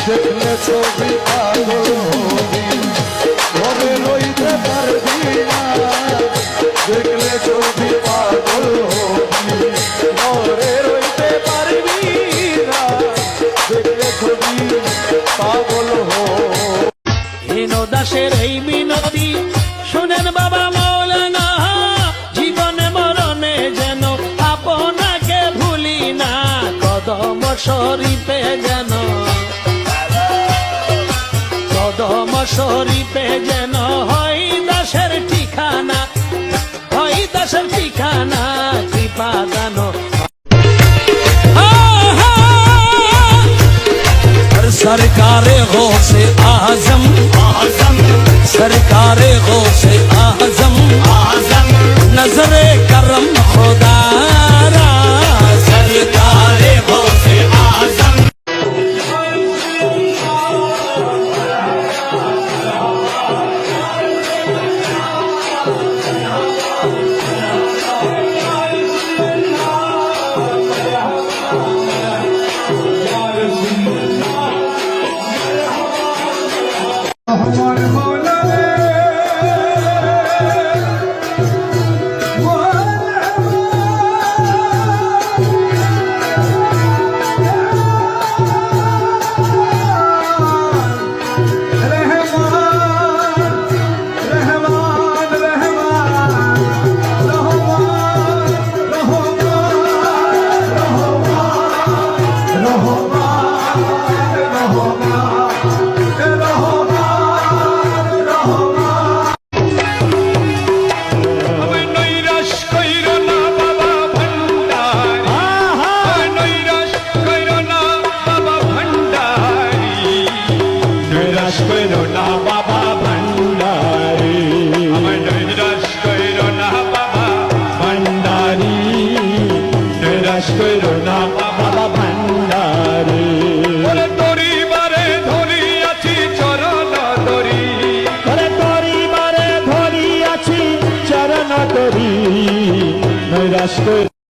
দেখলে ছবি পাগল হবি, ঘরে রইতে পারবি না। দেখলে ছবি পাগল হবি, ঘরে রইতে পারবি না। দেখলে ছবি পাগল হবি। হীন দাসের এই মিনতি শুনেন বাবা মৌলানা, জীবনে মরণে যেন আপনাকে ভুলি না। কদম শরীফে যেন, কদম শরীফে যেন হয় দাসের ঠিকানা, হয় দাসের ঠিকানা। কৃপা দান सरकारे गौसे आजम, सरकारे गौसे आजम, नजरे करम खुदारा, सरकारे गौसे आजम। নৈরাশ